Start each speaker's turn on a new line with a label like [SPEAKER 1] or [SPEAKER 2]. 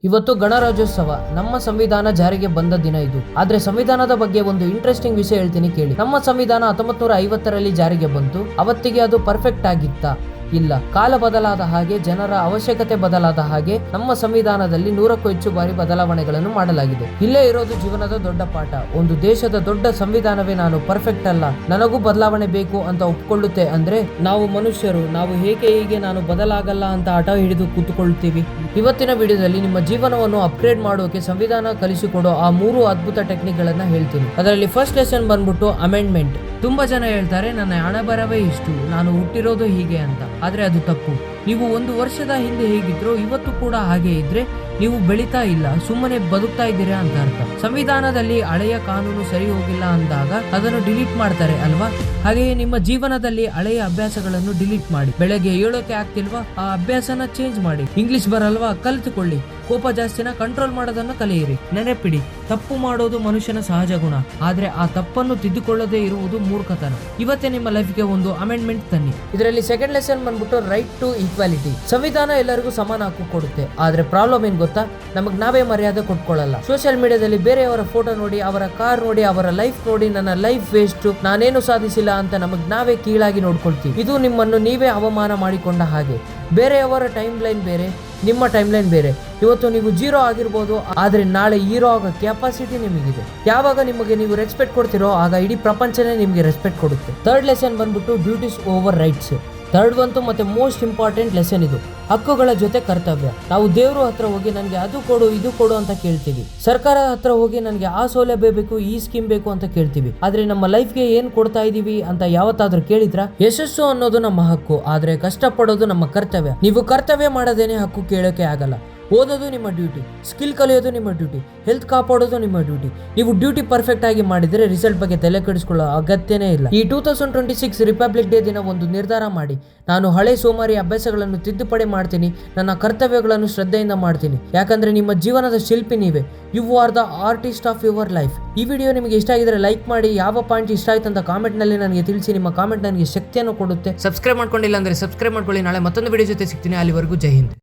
[SPEAKER 1] ಇವತ್ತು ಗಣರಾಜ್ಯೋತ್ಸವ. ನಮ್ಮ ಸಂವಿಧಾನ ಜಾರಿಗೆ ಬಂದ ದಿನ ಇದು. ಆದ್ರೆ ಸಂವಿಧಾನದ ಬಗ್ಗೆ ಒಂದು ಇಂಟ್ರೆಸ್ಟಿಂಗ್ ವಿಷಯ ಹೇಳ್ತೀನಿ ಕೇಳಿ. ನಮ್ಮ ಸಂವಿಧಾನ 1950ರಲ್ಲಿ ಜಾರಿಗೆ ಬಂತು. ಅವತ್ತಿಗೆ ಅದು ಪರ್ಫೆಕ್ಟ್ ಆಗಿತ್ತಾ? ಇಲ್ಲ. ಕಾಲ ಬದಲಾದ ಹಾಗೆ, ಜನರ ಅವಶ್ಯಕತೆ ಬದಲಾದ ಹಾಗೆ ನಮ್ಮ ಸಂವಿಧಾನದಲ್ಲಿ 100ಕ್ಕೂ ಹೆಚ್ಚು ಬಾರಿ ಬದಲಾವಣೆಗಳನ್ನು ಮಾಡಲಾಗಿದೆ. ಇಲ್ಲೇ ಇರೋದು ಜೀವನದ ದೊಡ್ಡ ಪಾಠ. ಒಂದು ದೇಶದ ದೊಡ್ಡ ಸಂವಿಧಾನವೇ ನಾನು ಪರ್ಫೆಕ್ಟ್ ಅಲ್ಲ, ನನಗೂ ಬದಲಾವಣೆ ಬೇಕು ಅಂತ ಒಪ್ಕೊಳ್ಳುತ್ತೆ ಅಂದ್ರೆ ನಾವು ಮನುಷ್ಯರು, ನಾವು ಹೀಗೆ ನಾನು ಬದಲಾಗಲ್ಲ ಅಂತ ಹಠ ಹಿಡಿದು ಕೂತ್ಕೊಳ್ತೀವಿ. ಇವತ್ತಿನ ವಿಡಿಯೋದಲ್ಲಿ ನಿಮ್ಮ ಜೀವನವನ್ನು ಅಪ್ಗ್ರೇಡ್ ಮಾಡೋಕೆ ಸಂವಿಧಾನ ಕಲಿಸಿಕೊಡೋ ಆ 3 ಅದ್ಭುತ ಟೆಕ್ನಿಕ್ ಗಳನ್ನ ಹೇಳ್ತೀನಿ. ಅದರಲ್ಲಿ ಫಸ್ಟ್ ಲೆಸನ್ ಬಂದ್ಬಿಟ್ಟು ಅಮೆಂಡ್ಮೆಂಟ್. ತುಂಬಾ ಜನ ಹೇಳ್ತಾರೆ ನನ್ನ ಹಣಬರವೇ ಇಷ್ಟು, ನಾನು ಹುಟ್ಟಿರೋದು ಹೀಗೆ ಅಂತ. ಆದ್ರೆ ಅದು ತಪ್ಪು. ನೀವು 1 ವರ್ಷದ ಹಿಂದೆ ಹೇಗಿದ್ರೋ ಇವತ್ತು ಕೂಡ ಹಾಗೆ ಇದ್ರೆ ನೀವು ಬೆಳೀತಾ ಇಲ್ಲ, ಸುಮ್ಮನೆ ಬದುಕ್ತಾ ಇದ್ದೀರಾ ಅಂತ ಅರ್ಥ. ಸಂವಿಧಾನದಲ್ಲಿ ಹಳೆಯ ಕಾನೂನು ಸರಿ ಹೋಗಿಲ್ಲ ಅಂದಾಗ ಅದನ್ನು ಡಿಲೀಟ್ ಮಾಡ್ತಾರೆ ಅಲ್ವಾ? ಹಾಗೆಯೇ ನಿಮ್ಮ ಜೀವನದಲ್ಲಿ ಹಳೆಯ ಅಭ್ಯಾಸಗಳನ್ನು ಡಿಲೀಟ್ ಮಾಡಿ. ಬೆಳಗ್ಗೆ ಹೇಳೋಕೆ ಆಗ್ತಿಲ್ವಾ, ಆ ಅಭ್ಯಾಸನ ಚೇಂಜ್ ಮಾಡಿ. ಇಂಗ್ಲಿಷ್ ಬರಲ್ವಾ, ಕಲಿತುಕೊಳ್ಳಿ. ಕೋಪ ಜಾಸ್ತಿನ ಕಂಟ್ರೋಲ್ ಮಾಡೋದನ್ನ ಕಲಿಯಿರಿ. ನೆನಪಿಡಿ, ತಪ್ಪು ಮಾಡೋದು ಮನುಷ್ಯನ ಸಹಜ ಗುಣ, ಆದ್ರೆ ಆ ತಪ್ಪನ್ನು ತಿದ್ದುಕೊಳ್ಳದೆ ಇರುವುದು ಮೂರ್ಖತನ. ಇವತ್ತೇ ನಿಮ್ಮ ಲೈಫ್ಗೆ ಒಂದು ಅಮೆಂಡ್ಮೆಂಟ್ ತನ್ನಿ. ಇದರಲ್ಲಿ ಸೆಕೆಂಡ್ ಲೆಸನ್ ಬಂದ್ಬಿಟ್ಟು ರೈಟ್ ಟು ಈಕ್ವಾಲಿಟಿ. ಸಂವಿಧಾನ ಎಲ್ಲರಿಗೂ ಸಮಾನ ಹಕ್ಕು ಕೊಡುತ್ತೆ, ಆದ್ರೆ ಪ್ರಾಬ್ಲಮ್ ಏನ್ ಗೊತ್ತಾ, ನಮಗ್ ನಾವೇ ಮರ್ಯಾದೆ ಕೊಟ್ಕೊಳ್ಳಲ್ಲ. ಸೋಷಿಯಲ್ ಮೀಡಿಯಾದಲ್ಲಿ ಬೇರೆಯವರ ಫೋಟೋ ನೋಡಿ, ಅವರ ಕಾರ್ ನೋಡಿ, ಅವರ ಲೈಫ್ ನೋಡಿ ನನ್ನ ಲೈಫ್ ವೇಸ್ಟ್, ನಾನೇನು ಸಾಧಿಸಿಲ್ಲ ಅಂತ ನಮಗ್ ನಾವೇ ಕೀಳಾಗಿ ನೋಡ್ಕೊಳ್ತೀವಿ. ಇದು ನಿಮ್ಮನ್ನು ನೀವೇ ಅವಮಾನ ಮಾಡಿಕೊಂಡ ಹಾಗೆ. ಬೇರೆಯವರ ಟೈಮ್ ಲೈನ್ ಬೇರೆ, ನಿಮ್ಮ ಟೈಮ್ ಲೈನ್ ಬೇರೆ. ಇವತ್ತು ನೀವು 0 ಆಗಿರ್ಬೋದು, ಆದ್ರೆ ನಾಳೆ ಹೀರೋ ಆಗೋ ಕೆಪಾಸಿಟಿ ನಿಮಗಿದೆ. ಯಾವಾಗ ನಿಮಗೆ ನೀವು ರೆಸ್ಪೆಕ್ಟ್ ಕೊಡ್ತಿರೋ ಆಗ ಇಡೀ ಪ್ರಪಂಚನೇ ನಿಮಗೆ ರೆಸ್ಪೆಕ್ಟ್ ಕೊಡುತ್ತೆ. ಥರ್ಡ್ ಲೆಸನ್ ಬಂದ್ಬಿಟ್ಟು ಡ್ಯೂಟೀಸ್ ಓವರ್ ರೈಟ್ಸ್. ಥರ್ಡ್ ಒಂದು ಮತ್ತೆ ಮೋಸ್ಟ್ ಇಂಪಾರ್ಟೆಂಟ್ ಲೆಸನ್ ಇದು. ಹಕ್ಕುಗಳ ಜೊತೆ ಕರ್ತವ್ಯ. ನಾವು ದೇವ್ರ ಹತ್ರ ಹೋಗಿ ನನಗೆ ಅದು ಕೊಡು ಇದು ಕೊಡು ಅಂತ ಕೇಳ್ತೀವಿ. ಸರ್ಕಾರದ ಹತ್ರ ಹೋಗಿ ನನಗೆ ಆ ಸೌಲಭ್ಯ ಬೇಕು, ಈ ಸ್ಕೀಮ್ ಬೇಕು ಅಂತ ಕೇಳ್ತೀವಿ. ಆದ್ರೆ ನಮ್ಮ ಲೈಫ್ಗೆ ಏನ್ ಕೊಡ್ತಾ ಇದೀವಿ ಅಂತ ಯಾವತ್ತಾದ್ರೂ ಕೇಳಿದ್ರ? ಯಶಸ್ಸು ಅನ್ನೋದು ನಮ್ಮ ಹಕ್ಕು, ಆದ್ರೆ ಕಷ್ಟಪಡೋದು ನಮ್ಮ ಕರ್ತವ್ಯ. ನೀವು ಕರ್ತವ್ಯ ಮಾಡದೇನೆ ಹಕ್ಕು ಕೇಳೋಕೆ ಆಗಲ್ಲ. ಓದೋದು ನಿಮ್ಮ ಡ್ಯೂಟಿ, ಸ್ಕಿಲ್ ಕಲಿಯೋದು ನಿಮ್ಮ ಡ್ಯೂಟಿ, ಹೆಲ್ತ್ ಕಾಪಾಡೋದು ನಿಮ್ಮ ಡ್ಯೂಟಿ. ನೀವು ಡ್ಯೂಟಿ ಪರ್ಫೆಕ್ಟ್ ಆಗಿ ಮಾಡಿದ್ರೆ ರಿಸಲ್ಟ್ ಬಗ್ಗೆ ತಲೆ ಕೆಡಿಸ್ಕೊಳ್ಳೋ ಅಗತ್ಯನೇ ಇಲ್ಲ. ಈ 2026 ರಿಪಬ್ಲಿಕ್ ಡೇ ದಿನ ಒಂದು ನಿರ್ಧಾರ ಮಾಡಿ, ನಾನು ಹಳೆ ಸೋಮಾರಿ ಅಭ್ಯಾಸಗಳನ್ನು ತಿದ್ದುಪಡಿ ಮಾಡ್ತೀನಿ, ನನ್ನ ಕರ್ತವ್ಯಗಳನ್ನು ಶ್ರದ್ಧೆಯಿಂದ ಮಾಡ್ತೀನಿ. ಯಾಕಂದ್ರೆ ನಿಮ್ಮ ಜೀವನದ ಶಿಲ್ಪಿ ನೀವೇ. You are the artist of your life. ಈ ವಿಡಿಯೋ ನಿಮಗೆ ಇಷ್ಟ ಆಗಿದ್ರೆ ಲೈಕ್ ಮಾಡಿ. ಯಾವ ಪಾಯಿಂಟ್ ಇಷ್ಟ ಆಯ್ತು ಅಂತ ಕಾಮೆಂಟ್ ನಲ್ಲಿ ನನಗೆ ತಿಳಿಸಿ. ನಿಮ್ಮ ಕಾಮೆಂಟ್ ನನಗೆ ಶಕ್ತಿಯನ್ನು ಕೊಡುತ್ತೆ. ಸಬ್ಸ್ಕ್ರೈಬ್ ಮಾಡ್ಕೊಂಡಿಲ್ಲ ಅಂದ್ರೆ ಸಬ್ಸ್ಕ್ರೈಬ್ ಮಾಡ್ಕೊಳ್ಳಿ. ನಾಳೆ ಮತ್ತೊಂದು ವಿಡಿಯೋ ಜೊತೆ ಸಿಗ್ತೀನಿ. ಅಲ್ಲಿವರೆಗೂ ಜೈ ಹಿಂದ್.